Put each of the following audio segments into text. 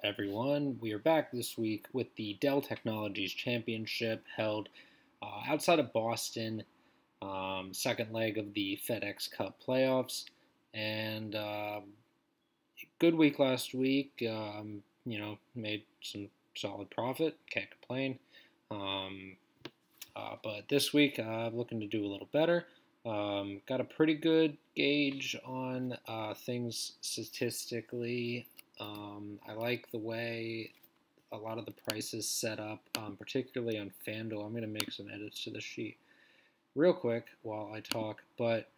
everyone? We are back this week with the Dell Technologies Championship held outside of Boston, second leg of the FedEx Cup Playoffs, and good week last week. Made some solid profit, can't complain. But this week, I'm looking to do a little better. Got a pretty good gauge on things statistically. I like the way a lot of the prices set up, particularly on FanDuel. I'm going to make some edits to the sheet real quick while I talk. But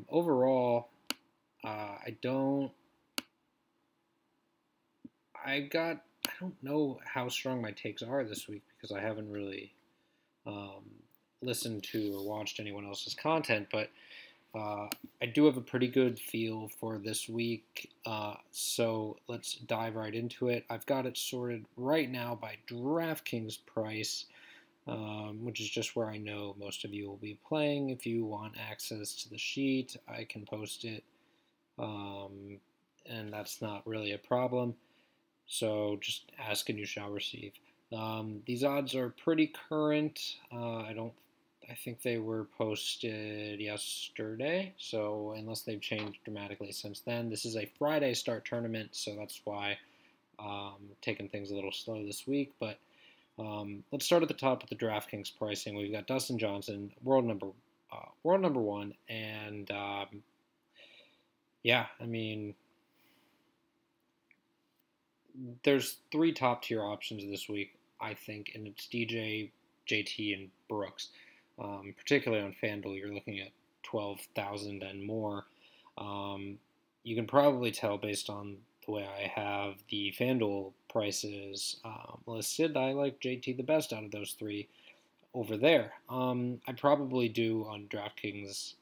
overall, I don't know how strong my takes are this week because I haven't really listened to or watched anyone else's content, but I do have a pretty good feel for this week, so let's dive right into it. I've got it sorted right now by DraftKings price, which is just where I know most of you will be playing. If you want access to the sheet, I can post it, and that's not really a problem. So just ask and you shall receive. These odds are pretty current. I think they were posted yesterday, so unless they've changed dramatically since then. This is a Friday start tournament, so that's why taking things a little slow this week. But let's start at the top with the DraftKings pricing. We've got Dustin Johnson, world number one, and there's three top tier options this week, I think, and it's DJ, JT, and Brooks. Particularly on FanDuel, you're looking at 12,000 and more. You can probably tell based on the way I have the FanDuel prices listed, I like JT the best out of those three over there. I probably do on DraftKings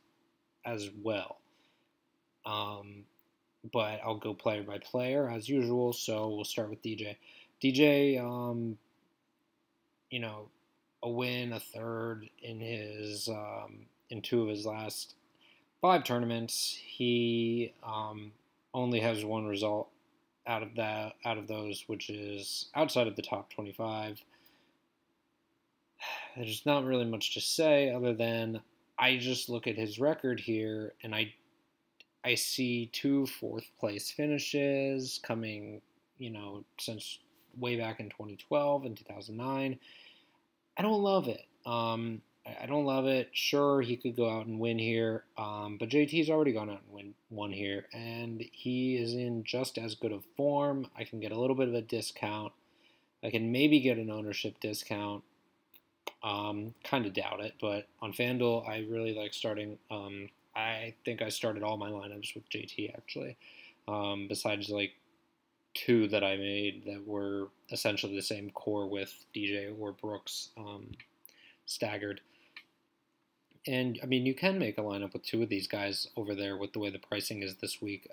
as well. But I'll go player by player as usual, so we'll start with DJ. DJ, a win, a third in his in two of his last 5 tournaments. He only has one result out of those, which is outside of the top 25. There's not really much to say other than I just look at his record here and I see 2 4th place finishes coming, since way back in 2012 and 2009. I don't love it. I don't love it. Sure, he could go out and win here, but JT's already gone out and won here, and he is in just as good of form. I can get a little bit of a discount. I can maybe get an ownership discount. Kind of doubt it, but on FanDuel, I really like starting. I think I started all my lineups with JT actually, besides like 2 that I made that were essentially the same core with DJ or Brooks staggered. And, you can make a lineup with 2 of these guys over there with the way the pricing is this week.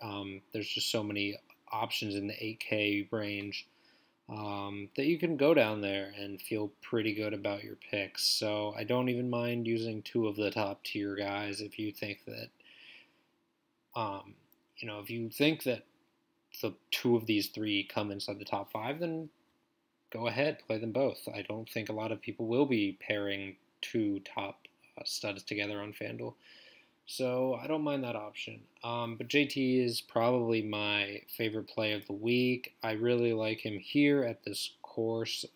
There's just so many options in the 8K range that you can go down there and feel pretty good about your picks. So I don't even mind using 2 of the top tier guys if you think that, if you think that the 2 of these 3 come inside the top 5, then go ahead, play them both. I don't think a lot of people will be pairing 2 top studs together on FanDuel, so I don't mind that option. But JT is probably my favorite play of the week. I really like him here at this course.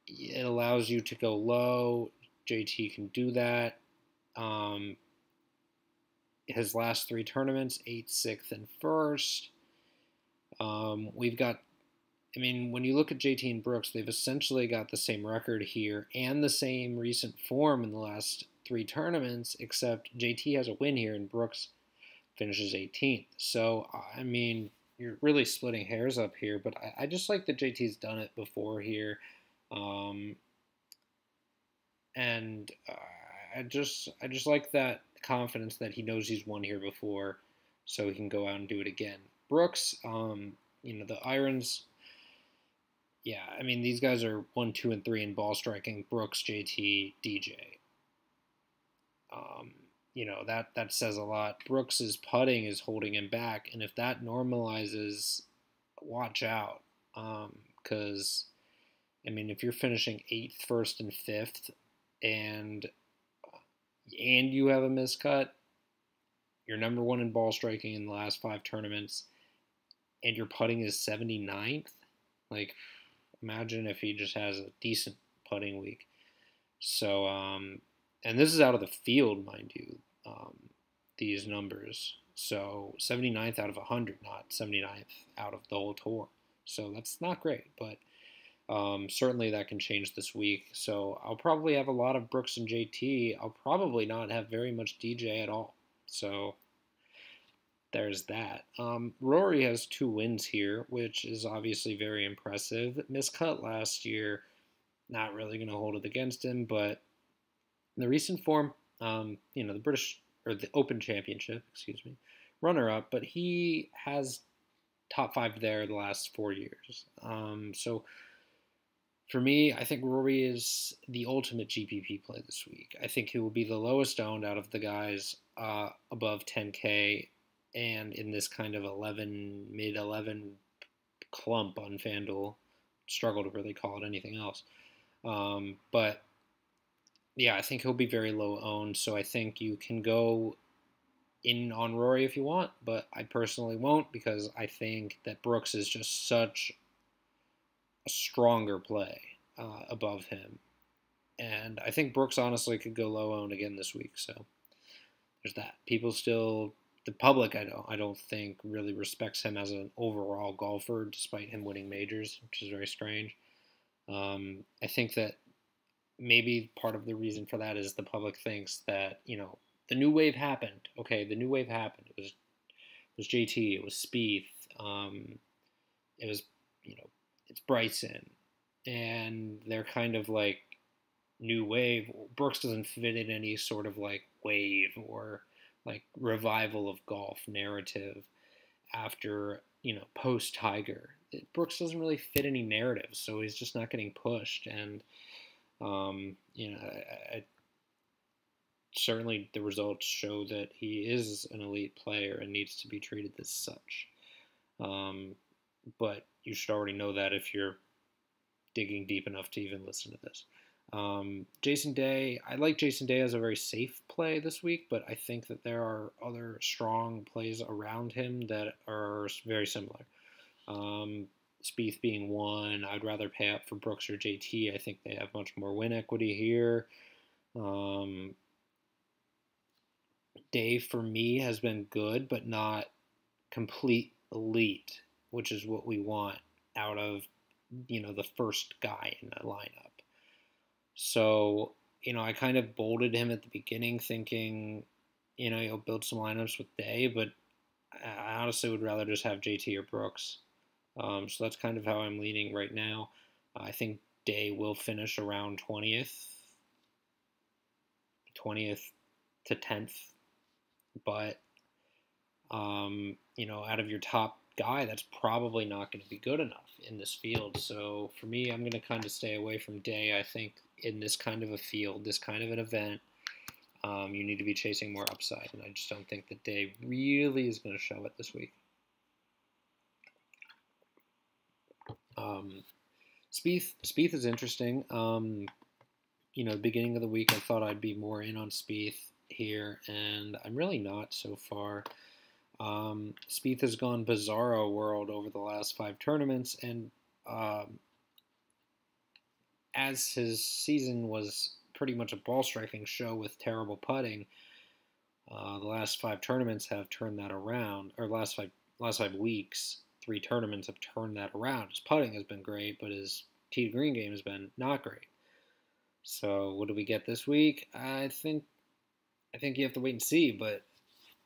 It allows you to go low. JT can do that. His last 3 tournaments, 8th, 6th, and 1st. We've got, when you look at JT and Brooks, they've essentially got the same record here and the same recent form in the last 3 tournaments, except JT has a win here and Brooks finishes 18th. So, you're really splitting hairs up here, but I just like that JT's done it before here. I just like that confidence that he knows he's won here before, so he can go out and do it again. Brooks, the irons, these guys are 1, 2, and 3 in ball striking. Brooks, JT, DJ. That says a lot. Brooks's putting is holding him back, and if that normalizes watch out. Because, I mean, if you're finishing 8th, 1st, and 5th, and you have a miscut, you're number 1 in ball striking in the last 5 tournaments, and your putting is 79th, like, imagine if he just has a decent putting week. So, and this is out of the field, mind you, these numbers. So 79th out of 100, not 79th out of the whole tour. So that's not great, but certainly that can change this week. So I'll probably have a lot of Brooks and JT. I'll probably not have very much DJ at all. So there's that. Rory has 2 wins here, which is obviously very impressive. Miscut last year, not really going to hold it against him, but in the recent form, the British, or the Open Championship, runner-up, but he has top 5 there the last 4 years. So for me, I think Rory is the ultimate GPP play this week. I think he will be the lowest owned out of the guys above 10K, and in this kind of mid-11 clump on FanDuel. Struggle to really call it anything else. But yeah, I think he'll be very low owned, so I think you can go in on Rory if you want, but I personally won't, because I think that Brooks is just such a stronger play above him. And I think Brooks honestly could go low owned again this week, so there's that. The public, I don't think really respects him as an overall golfer, despite him winning majors, which is very strange. I think that maybe part of the reason for that is the public thinks that, the new wave happened. Okay, the new wave happened. It was JT, it was Spieth, it was, it's Bryson, and they're kind of like new wave. Brooks doesn't fit in any sort of like wave or like revival of golf narrative after, post Tiger. Brooks doesn't really fit any narrative, so he's just not getting pushed. And, certainly the results show that he is an elite player and needs to be treated as such. But you should already know that if you're digging deep enough to even listen to this. Jason Day, I like Jason Day as a very safe play this week, but I think that there are other strong plays around him that are very similar. Spieth being one, I'd rather pay up for Brooks or JT. I think they have much more win equity here. Day for me has been good, but not complete elite, which is what we want out of, the first guy in the lineup. So, I kind of bolded him at the beginning thinking, he'll build some lineups with Day, but I honestly would rather just have JT or Brooks. So that's kind of how I'm leaning right now. I think Day will finish around 20th to 10th. But, out of your top guy, that's probably not going to be good enough in this field. So for me, I'm going to kind of stay away from Day. I think in this kind of a field, this kind of an event, you need to be chasing more upside. And I just don't think that Day really is going to show it this week. Spieth is interesting. The beginning of the week, I thought I'd be more in on Spieth here, and I'm really not so far. Spieth has gone bizarro world over the last 5 tournaments, and as his season was pretty much a ball striking show with terrible putting, the last 5 tournaments have turned that around, or last five weeks, 3 tournaments have turned that around. His putting has been great, but his tee to green game has been not great. So what do we get this week? I think you have to wait and see, but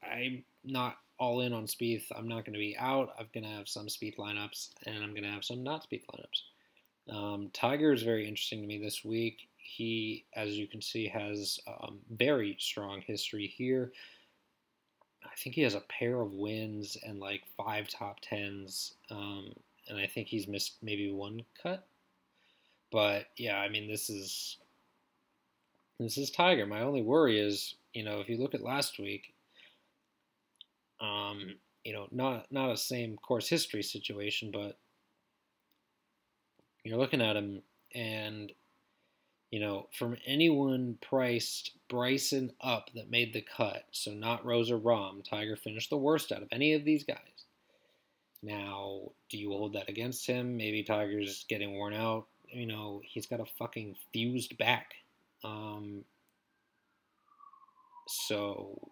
I'm not all in on Spieth. I'm not going to be out. I'm going to have some Spieth lineups, and I'm going to have some not Spieth lineups. Tiger is very interesting to me this week. He, as you can see, has very strong history here. I think he has a pair of wins and like 5 top 10s, and I think he's missed maybe 1 cut. But yeah, I mean, this is Tiger. My only worry is, if you look at last week, not a same course history situation, but you're looking at him and from anyone priced Bryson up that made the cut, so not Rose or Rahm, Tiger finished the worst out of any of these guys. Now, do you hold that against him? Maybe Tiger's getting worn out. He's got a fucking fused back. So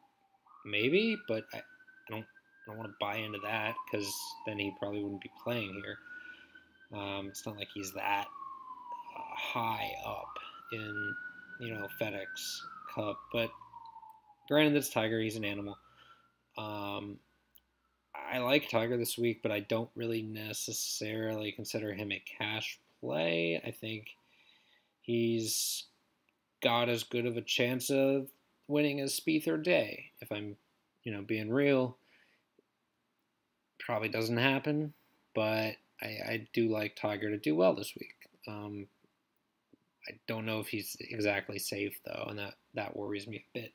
maybe, but I don't want to buy into that because then he probably wouldn't be playing here. It's not like he's that high up in FedEx Cup, but granted, it's Tiger. He's an animal. I like Tiger this week, but I don't really necessarily consider him a cash play. I think he's got as good of a chance of winning as Spieth or Day. If I'm, being real, probably doesn't happen, but I do like Tiger to do well this week. I don't know if he's exactly safe, though, and that worries me a bit.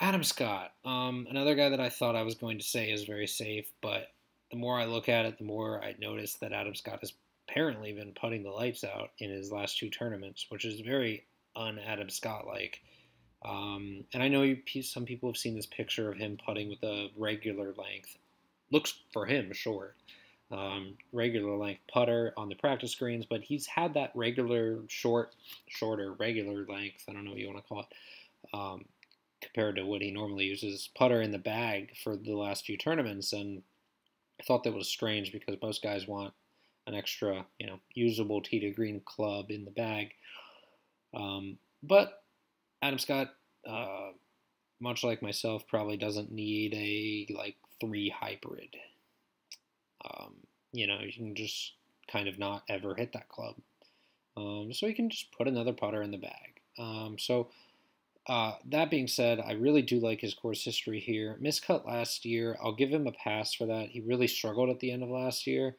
Adam Scott, another guy that I thought I was going to say is very safe, but the more I look at it, the more I notice that Adam Scott has apparently been putting the lights out in his last 2 tournaments, which is very un-Adam Scott-like. And I know some people have seen this picture of him putting with a regular length. Looks, for him, short. Regular length putter on the practice greens, but he's had that regular shorter regular length, I don't know what you want to call it, compared to what he normally uses, putter in the bag for the last few tournaments. And I thought that was strange because most guys want an extra, usable tee to green club in the bag. But Adam Scott, much like myself, probably doesn't need a 3 hybrid. You can just kind of not ever hit that club. So he can just put another putter in the bag. That being said, I really do like his course history here. Miscut last year. I'll give him a pass for that. He really struggled at the end of last year.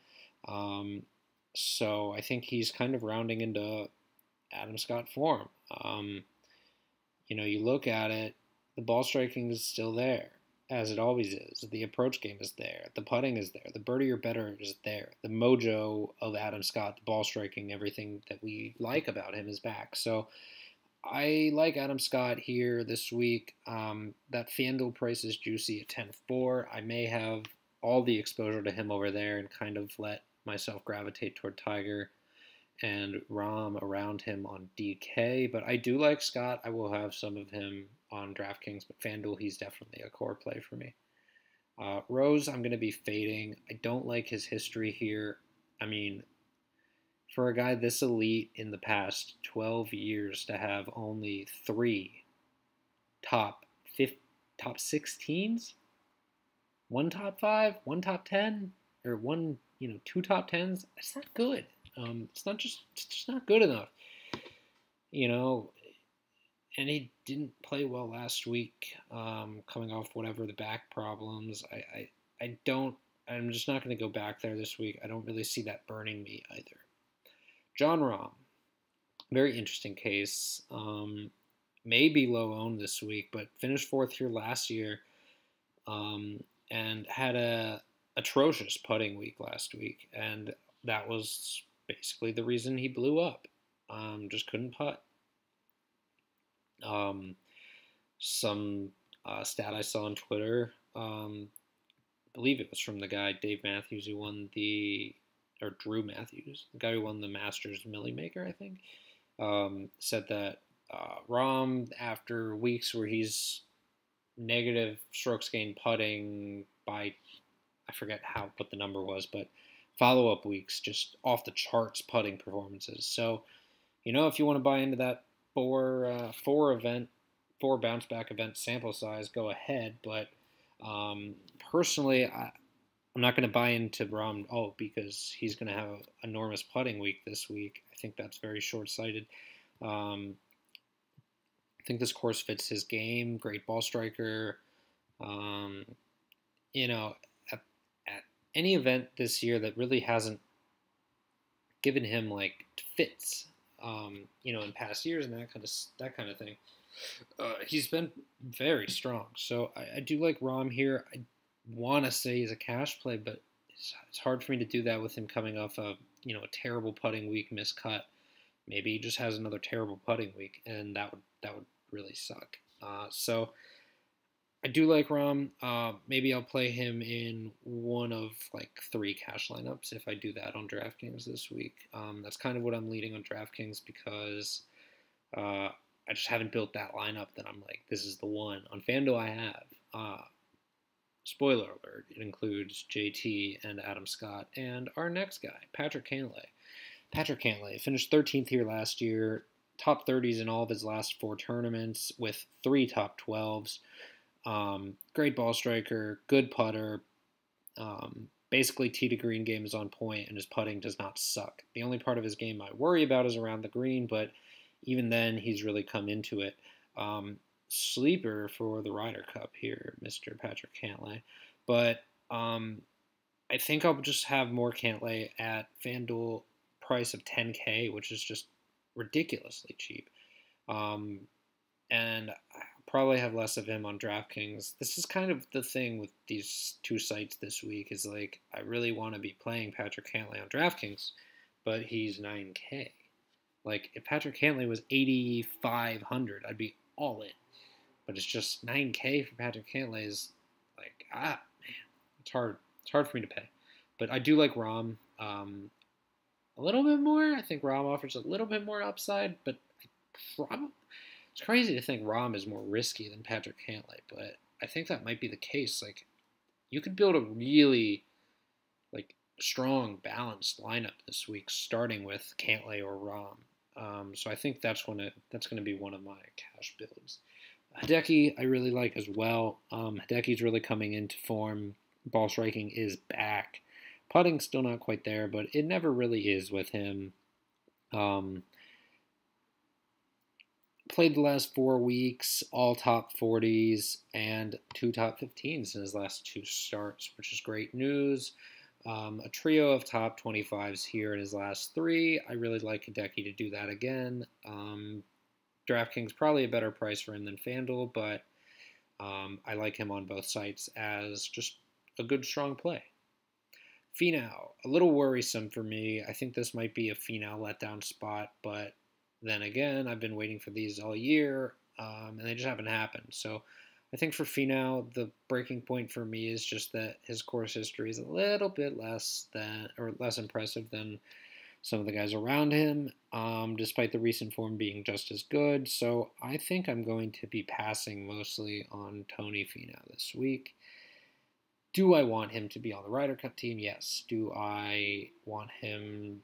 So I think he's kind of rounding into Adam Scott form. You look at it, the ball striking is still there, as it always is. The approach game is there. The putting is there. The birdie or better is there. The mojo of Adam Scott, the ball striking, everything that we like about him is back. So I like Adam Scott here this week. That FanDuel price is juicy at 10-4. I may have all the exposure to him over there and kind of let myself gravitate toward Tiger and Rahm around him on DK. But I do like Scott. I will have some of him on DraftKings, but FanDuel, he's definitely a core play for me. Rose, I'm going to be fading. I don't like his history here. I mean, for a guy this elite in the past 12 years to have only 3 top 16s, 1 top 5, 1 top 10, or 2 top 10s, that's not good. It's just not good enough. And he didn't play well last week, coming off whatever the back problems. I'm just not going to go back there this week. I don't really see that burning me either. Jon Rahm, very interesting case. May be low owned this week, but finished 4th here last year, and had a atrocious putting week last week, and that was basically the reason he blew up. Just couldn't putt. Some stat I saw on Twitter, I believe it was from the guy Dave Matthews who won or Drew Matthews, the guy who won the Masters Millie Maker, I think, said that Rahm, after weeks where he's negative strokes gained putting by, I forget what the number was, but follow-up weeks, just off the charts putting performances. So, if you want to buy into that 4 bounce back event sample size, go ahead. But personally, I'm not going to buy into Rahm because he's going to have an enormous putting week this week. I think that's very short-sighted. I think this course fits his game. Great ball striker. At any event this year that really hasn't given him fits, in past years and that kind of thing, he's been very strong. So I do like Rahm here. want to say he's a cash play, but it's hard for me to do that with him coming off a a terrible putting week, miscut. Maybe he just has another terrible putting week, and that would really suck. So I do like Rom. Maybe I'll play him in one of like 3 cash lineups if I do that on DraftKings this week. That's kind of what I'm leading on DraftKings because I just haven't built that lineup that I'm like, this is the one. On FanDuel, I have. Spoiler alert, it includes JT and Adam Scott and our next guy, Patrick Cantlay. Patrick Cantlay finished 13th here last year, top 30s in all of his last 4 tournaments with 3 top 12s. Great ball striker, good putter. Basically, tee to green game is on point, and his putting does not suck. The only part of his game I worry about is around the green, but even then, he's really come into it. Sleeper for the Ryder Cup here, Mr. Patrick Cantlay. But I think I'll just have more Cantlay at FanDuel price of $10K, which is just ridiculously cheap. And I'll probably have less of him on DraftKings. This is kind of the thing with these 2 sites this week is like I really want to be playing Patrick Cantlay on DraftKings, but he's 9K. Like if Patrick Cantlay was 8,500, I'd be all in. But it's just 9K for Patrick Cantlay is like, man, it's hard. It's hard for me to pay. But I do like Rom a little bit more. I think Rom offers a little bit more upside, but it's crazy to think Rom is more risky than Patrick Cantlay, but I think that might be the case. Like, you could build a really like strong, balanced lineup this week, starting with Cantlay or Rom. So I think that's going to be one of my cash builds. Hideki, I really like as well. Hideki's really coming into form. Ball striking is back. Putting's still not quite there, but it never really is with him. Played the last 4 weeks, all top 40s, and 2 top 15s in his last 2 starts, which is great news. A trio of top 25s here in his last 3. I really like Hideki to do that again. DraftKings probably a better price for him than FanDuel, but I like him on both sites as just a good, strong play. Finau, a little worrisome for me. I think this might be a Finau letdown spot, but then again, I've been waiting for these all year, and they just haven't happened. So I think for Finau, the breaking point for me is just that his course history is a little bit less impressive than some of the guys around him, despite the recent form being just as good. So I think I'm going to be passing mostly on Tony Finau this week. Do I want him to be on the Ryder Cup team? Yes. Do I want him?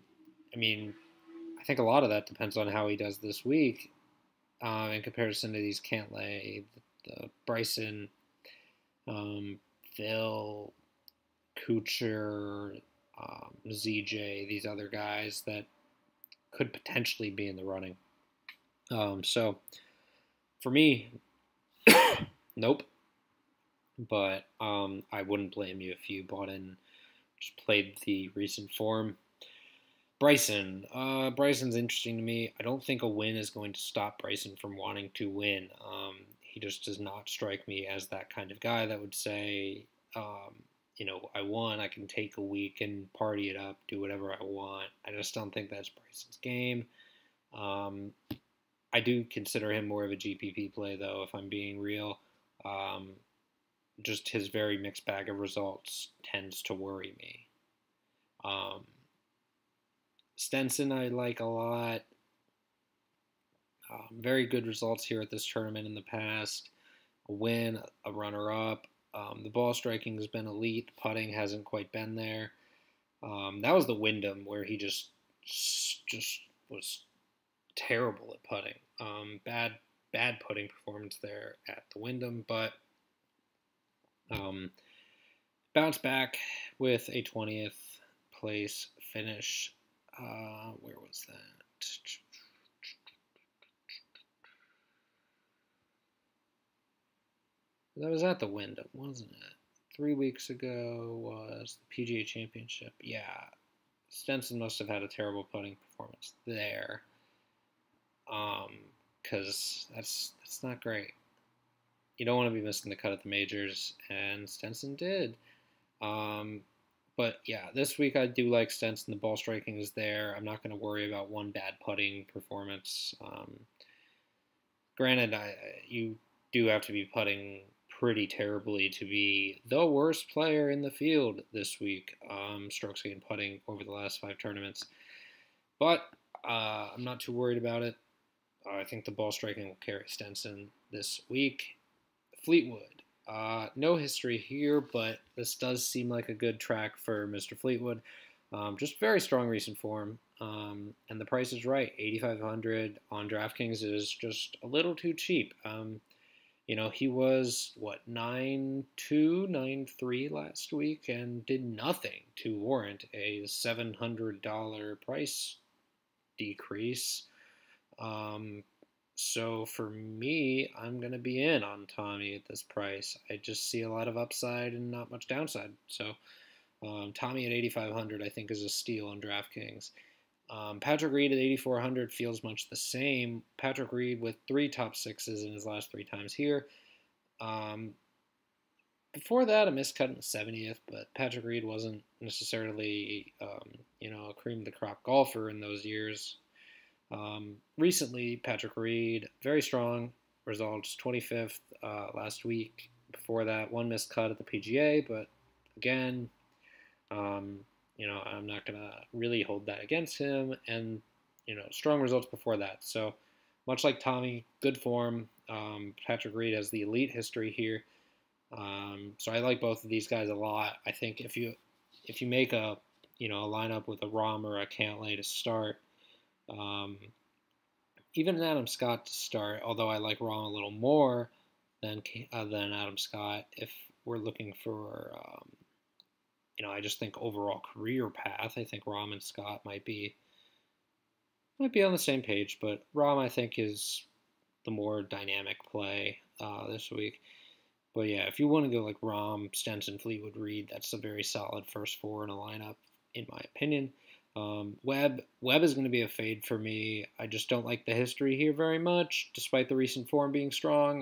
I mean, I think a lot of that depends on how he does this week in comparison to these Cantlay, the Bryson, Phil, Kuchar, ZJ, these other guys that could potentially be in the running. So for me, nope. But I wouldn't blame you if you bought in, just played the recent form. Bryson. Bryson's interesting to me. I don't think a win is going to stop Bryson from wanting to win. He just does not strike me as that kind of guy that would say, I won, I can take a week and party it up, do whatever I want. I just don't think that's Bryson's game. I do consider him more of a GPP play, though, if I'm being real. Just his very mixed bag of results tends to worry me. Stenson I like a lot. Very good results here at this tournament in the past. A win, a runner-up. The ball striking has been elite. The putting hasn't quite been there. That was the Wyndham where he just was terrible at putting. Bad putting performance there at the Wyndham, but bounced back with a 20th place finish. Where was that? That was at the Wyndham, wasn't it? 3 weeks ago was the PGA Championship. Yeah, Stenson must have had a terrible putting performance there, because that's not great. you don't want to be missing the cut at the majors, and Stenson did. Um, but yeah, this week I do like Stenson. The ball striking is there. I'm not going to worry about one bad putting performance. Granted, you do have to be putting pretty terribly to be the worst player in the field this week, strokes gained putting over the last 5 tournaments. But I'm not too worried about it. I think the ball striking will carry Stenson this week. Fleetwood. No history here, but this does seem like a good track for Mr. Fleetwood. Just very strong recent form. And the price is right. 8,500 on DraftKings is just a little too cheap. He was, 9-2, 9-3 last week and did nothing to warrant a $700 price decrease. So for me, I'm going to be in on Tommy at this price. I just see a lot of upside and not much downside. So Tommy at 8,500 I think is a steal on DraftKings. Patrick Reed at 8,400 feels much the same. Patrick Reed with 3 top 6s in his last 3 times here. Before that, a miscut in the 70th, but Patrick Reed wasn't necessarily, a cream of the crop golfer in those years. Recently, Patrick Reed, very strong results, 25th last week. Before that, 1 missed cut at the PGA, but again, I'm not going to really hold that against him. And, strong results before that. So, much like Tommy, good form. Patrick Reed has the elite history here. So I like both of these guys a lot. I think if you make a lineup with a Rahm or a Cantlay to start, even an Adam Scott to start, although I like Rahm a little more than Adam Scott, if we're looking for I just think overall career path, I think Rahm and Scott might be on the same page, but Rahm I think is the more dynamic play this week. But yeah, if you want to go like Rahm, Stenson, Fleetwood, Reed, that's a very solid first 4 in a lineup, in my opinion. Webb is going to be a fade for me. I just don't like the history here very much, despite the recent form being strong.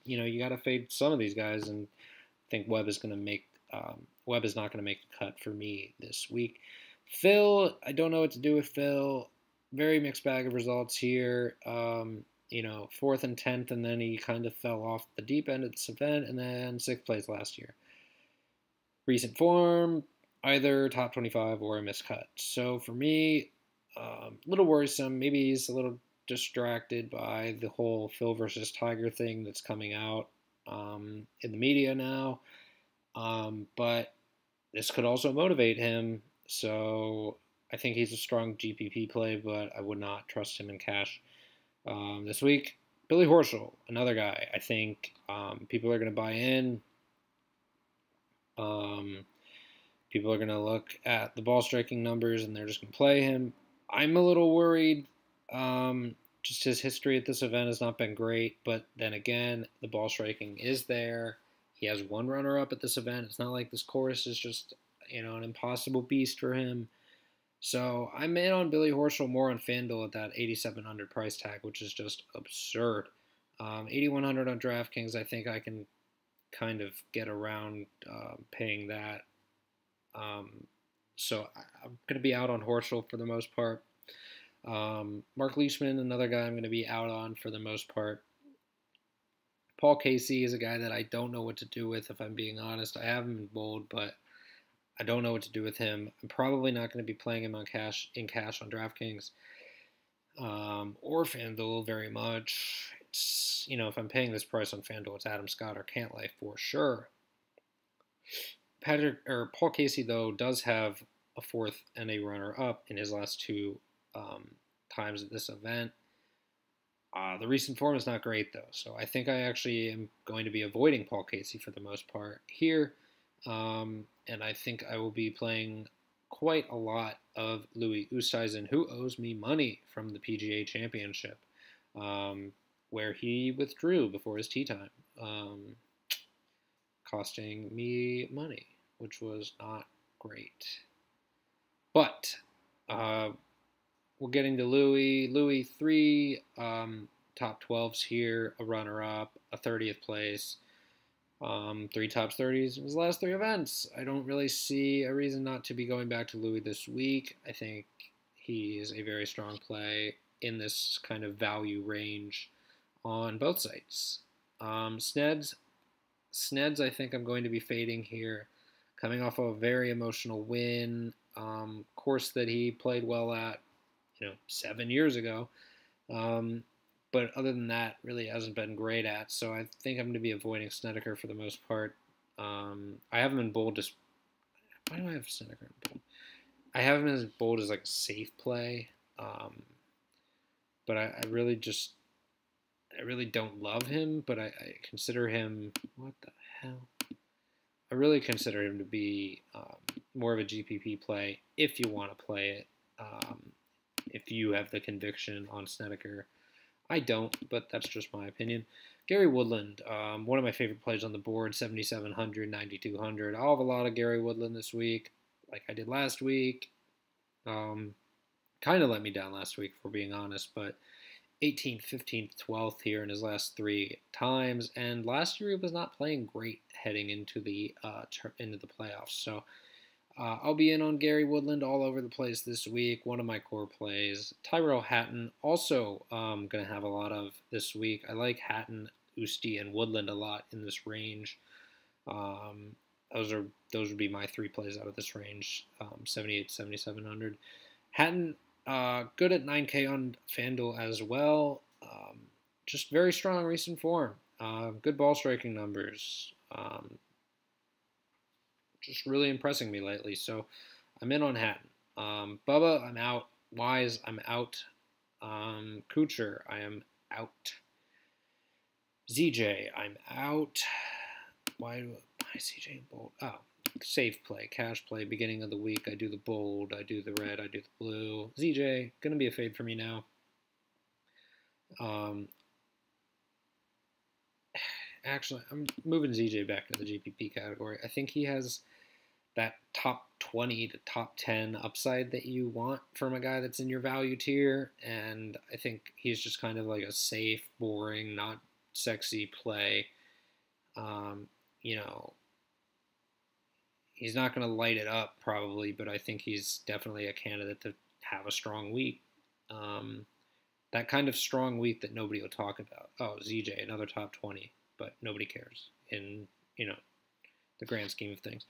You got to fade some of these guys, and I think Webb is not going to make the cut for me this week. Phil, I don't know what to do with Phil. Very mixed bag of results here. 4th and 10th, and then he kind of fell off the deep end of this event, and then 6th place last year. Recent form, either top 25 or a miscut. So for me, a little worrisome. Maybe he's a little distracted by the whole Phil versus Tiger thing that's coming out in the media now. But this could also motivate him. So I think he's a strong GPP play, but I would not trust him in cash. This week, Billy Horschel, another guy. I think people are going to buy in. People are going to look at the ball striking numbers and they're just going to play him. I'm a little worried. Just his history at this event has not been great, but then again, the ball striking is there. He has 1 runner-up at this event. It's not like this course is just an impossible beast for him. So I'm in on Billy Horschel more on FanDuel at that 8,700 price tag, which is just absurd. 8,100 on DraftKings, I think I can kind of get around paying that. So I'm going to be out on Horschel for the most part. Mark Leishman, another guy I'm going to be out on for the most part. Paul Casey is a guy that I don't know what to do with, if I'm being honest. I have him in bold, but I don't know what to do with him. I'm probably not going to be playing him in cash on DraftKings or FanDuel very much. It's, if I'm paying this price on FanDuel, it's Adam Scott or Cantlay for sure. Paul Casey, though, does have a 4th and a runner-up in his last 2 times at this event. The recent form is not great, though, so I think I actually am going to be avoiding Paul Casey for the most part here. And I think I will be playing quite a lot of Louis Oosthuizen, who owes me money from the PGA Championship, where he withdrew before his tee time, costing me money, which was not great. But we're getting to Louis. Louis 3 top 12s here, a runner-up, a 30th place, 3 top 30s in his last 3 events. I don't really see a reason not to be going back to Louis this week. I think he is a very strong play in this kind of value range on both sites. Sneds, I think I'm going to be fading here, coming off of a very emotional win, course that he played well at, 7 years ago. But other than that, really hasn't been great at. So I think I'm going to be avoiding Snedeker for the most part. I have him in bold. Why do I have Snedeker in bold? I have him as bold as like a safe play. But I really don't love him. But I consider him. What the hell? I really consider him to be more of a GPP play if you want to play it. If you have the conviction on Snedeker. I don't, but that's just my opinion. Gary Woodland, one of my favorite plays on the board, 7,700, 9,200. I'll have a lot of Gary Woodland this week, like I did last week. Kind of let me down last week, if we're being honest, but 18th, 15th, 12th here in his last 3 times, and last year he was not playing great heading into the playoffs. So I'll be in on Gary Woodland all over the place this week. One of my core plays. Tyrell Hatton also going to have a lot of this week. I like Hatton, Usti, and Woodland a lot in this range. Those would be my 3 plays out of this range. 78, 7,700. Hatton, good at 9K on FanDuel as well. Just very strong recent form. Good ball striking numbers. Just really impressing me lately. So I'm in on Hatton. Bubba, I'm out. Wise, I'm out. Kuchar, I am out. ZJ, I'm out. Why ZJ in bold? Oh, safe play, cash play, beginning of the week. I do the bold, I do the red, I do the blue. ZJ, gonna be a fade for me now. Actually, I'm moving ZJ back to the GPP category. I think he has that top 20 to top 10 upside that you want from a guy that's in your value tier, and I think he's just kind of like a safe, boring, not sexy play. He's not going to light it up probably, but I think he's definitely a candidate to have a strong week. That kind of strong week that nobody will talk about. Oh, ZJ, another top 20, but nobody cares in, the grand scheme of things.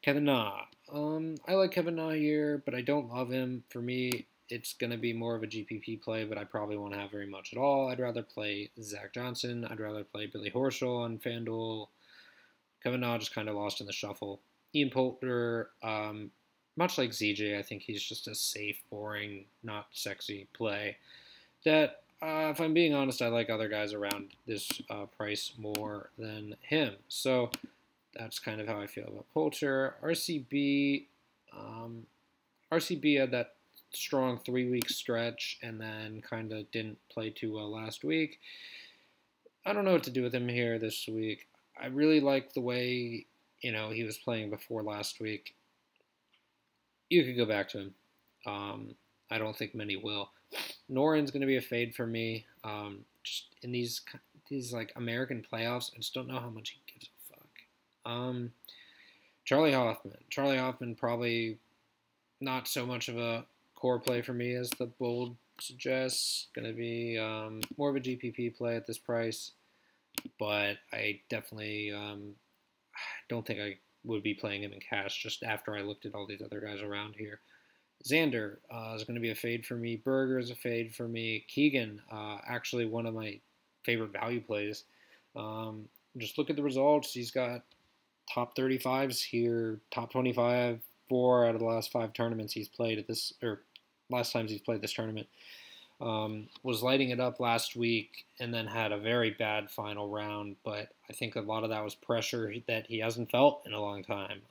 Kevin Na. I like Kevin Na here, but I don't love him. For me, it's going to be more of a GPP play, but I probably won't have very much at all. I'd rather play Zach Johnson. I'd rather play Billy Horschel on FanDuel. Kevin Na just kind of lost in the shuffle. Ian Poulter, much like ZJ, I think he's just a safe, boring, not sexy play that, if I'm being honest, I like other guys around this price more than him. So that's kind of how I feel about Poulter. RCB had that strong 3-week stretch and then kind of didn't play too well last week. I don't know what to do with him here this week. I really like the way, he was playing before last week. You could go back to him. I don't think many will. Noren's going to be a fade for me. Just in these like American playoffs, I just don't know how much he gives a fuck. Charlie Hoffman probably not so much of a core play for me as the bold suggests. Going to be more of a GPP play at this price, but I definitely don't think I would be playing him in cash just after I looked at all these other guys around here. Xander is going to be a fade for me. Berger is a fade for me. Keegan, actually one of my favorite value plays. Just look at the results. He's got top 35s here, top 25, 4 out of the last 5 tournaments he's played at this, or last times he's played this tournament. Was lighting it up last week and then had a very bad final round, but I think a lot of that was pressure that he hasn't felt in a long time.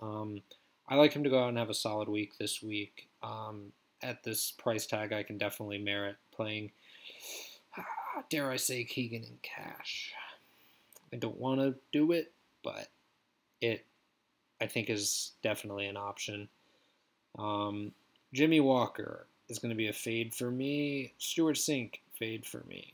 I like him to go out and have a solid week this week. At this price tag, I can definitely merit playing, dare I say, Keegan in cash. I don't want to do it, but it, I think, is definitely an option. Jimmy Walker is going to be a fade for me. Stuart Sink, fade for me.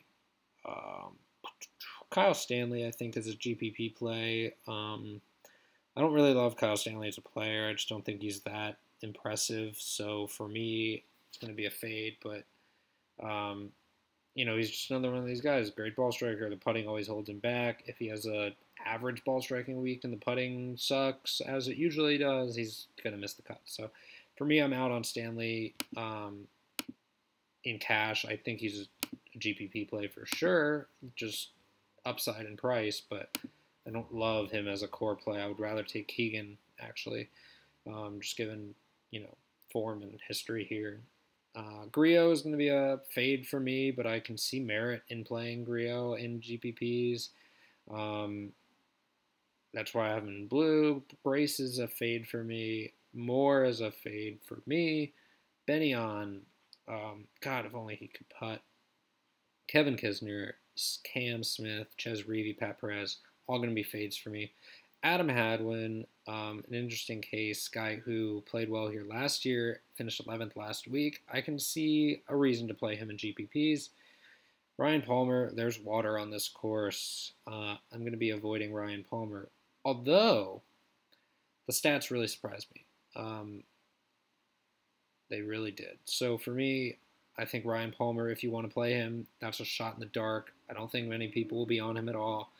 Kyle Stanley, I think, is a GPP play. I don't really love Kyle Stanley as a player. I just don't think he's that impressive. So for me, it's going to be a fade. But he's just another one of these guys. Great ball striker. The putting always holds him back. If he has a average ball striking week and the putting sucks, as it usually does, he's going to miss the cut. So for me, I'm out on Stanley in cash. I think he's a GPP play for sure, just upside in price, but I don't love him as a core play. I would rather take Keegan, actually, just given, form and history here. Griot is going to be a fade for me, but I can see merit in playing Griot in GPPs. That's why I have him in blue. Brace is a fade for me. Moore is a fade for me. Benyon, God, if only he could putt. Kevin Kisner, Cam Smith, Ches Reavie, Pat Perez, all going to be fades for me. Adam Hadwin, an interesting case, guy who played well here last year, finished 11th last week. I can see a reason to play him in GPPs. Ryan Palmer, there's water on this course. I'm going to be avoiding Ryan Palmer, although the stats really surprised me. They really did. So for me, I think Ryan Palmer, if you want to play him, that's a shot in the dark. I don't think many people will be on him at all.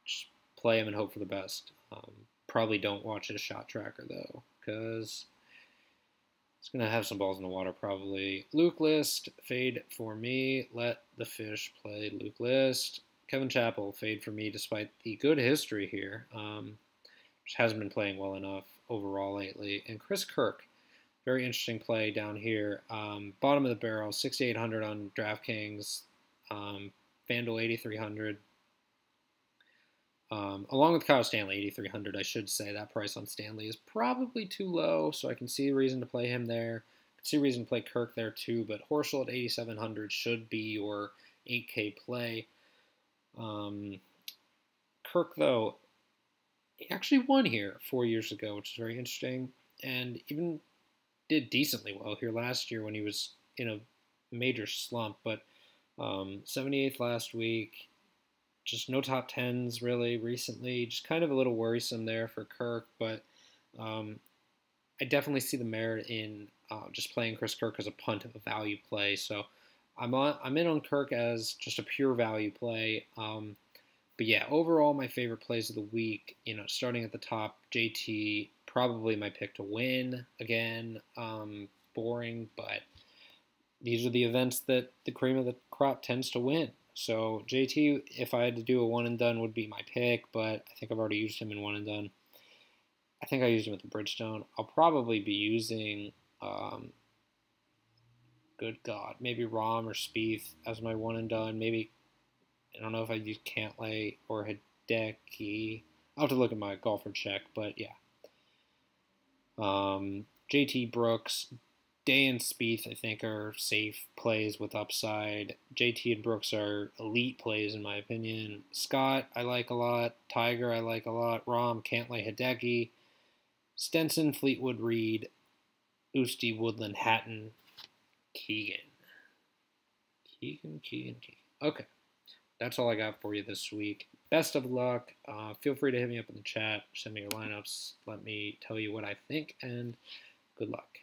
Just play him and hope for the best. Probably don't watch his shot tracker, though, because it's going to have some balls in the water, probably. Luke List, fade for me. Let the fish play Luke List. Kevin Chappell, fade for me, despite the good history here. Just hasn't been playing well enough overall lately. And Chris Kirk, very interesting play down here. Bottom of the barrel, 6,800 on DraftKings. FanDuel, 8,300. Along with Kyle Stanley, 8,300, I should say. That price on Stanley is probably too low, so I can see a reason to play him there. I can see a reason to play Kirk there too, but Horschel at 8,700 should be your 8K play. Kirk, though, he actually won here 4 years ago, which is very interesting, and even did decently well here last year when he was in a major slump, but 78th last week. Just no top 10s really recently. Just kind of a little worrisome there for Kirk, but I definitely see the merit in just playing Chris Kirk as a punt of a value play. So I'm in on Kirk as just a pure value play. But yeah, overall my favorite plays of the week. Starting at the top, JT probably my pick to win again. Boring, but these are the events that the cream of the crop tends to win. So JT, if I had to do a one and done, would be my pick, but I think I've already used him in one and done. I think I used him at the Bridgestone. I'll probably be using, good God, maybe Rahm or Spieth as my one and done. Maybe, I don't know if I'd use Cantlay or Hideki. I'll have to look at my golfer check, but yeah. JT, Brooks, Day and Spieth, I think, are safe plays with upside. JT and Brooks are elite plays, in my opinion. Scott, I like a lot. Tiger, I like a lot. Rahm, Cantlay, Hideki. Stenson, Fleetwood, Reed. Usti, Woodland, Hatton, Keegan. Keegan. Okay. That's all I got for you this week. Best of luck. Feel free to hit me up in the chat. Send me your lineups. Let me tell you what I think, and good luck.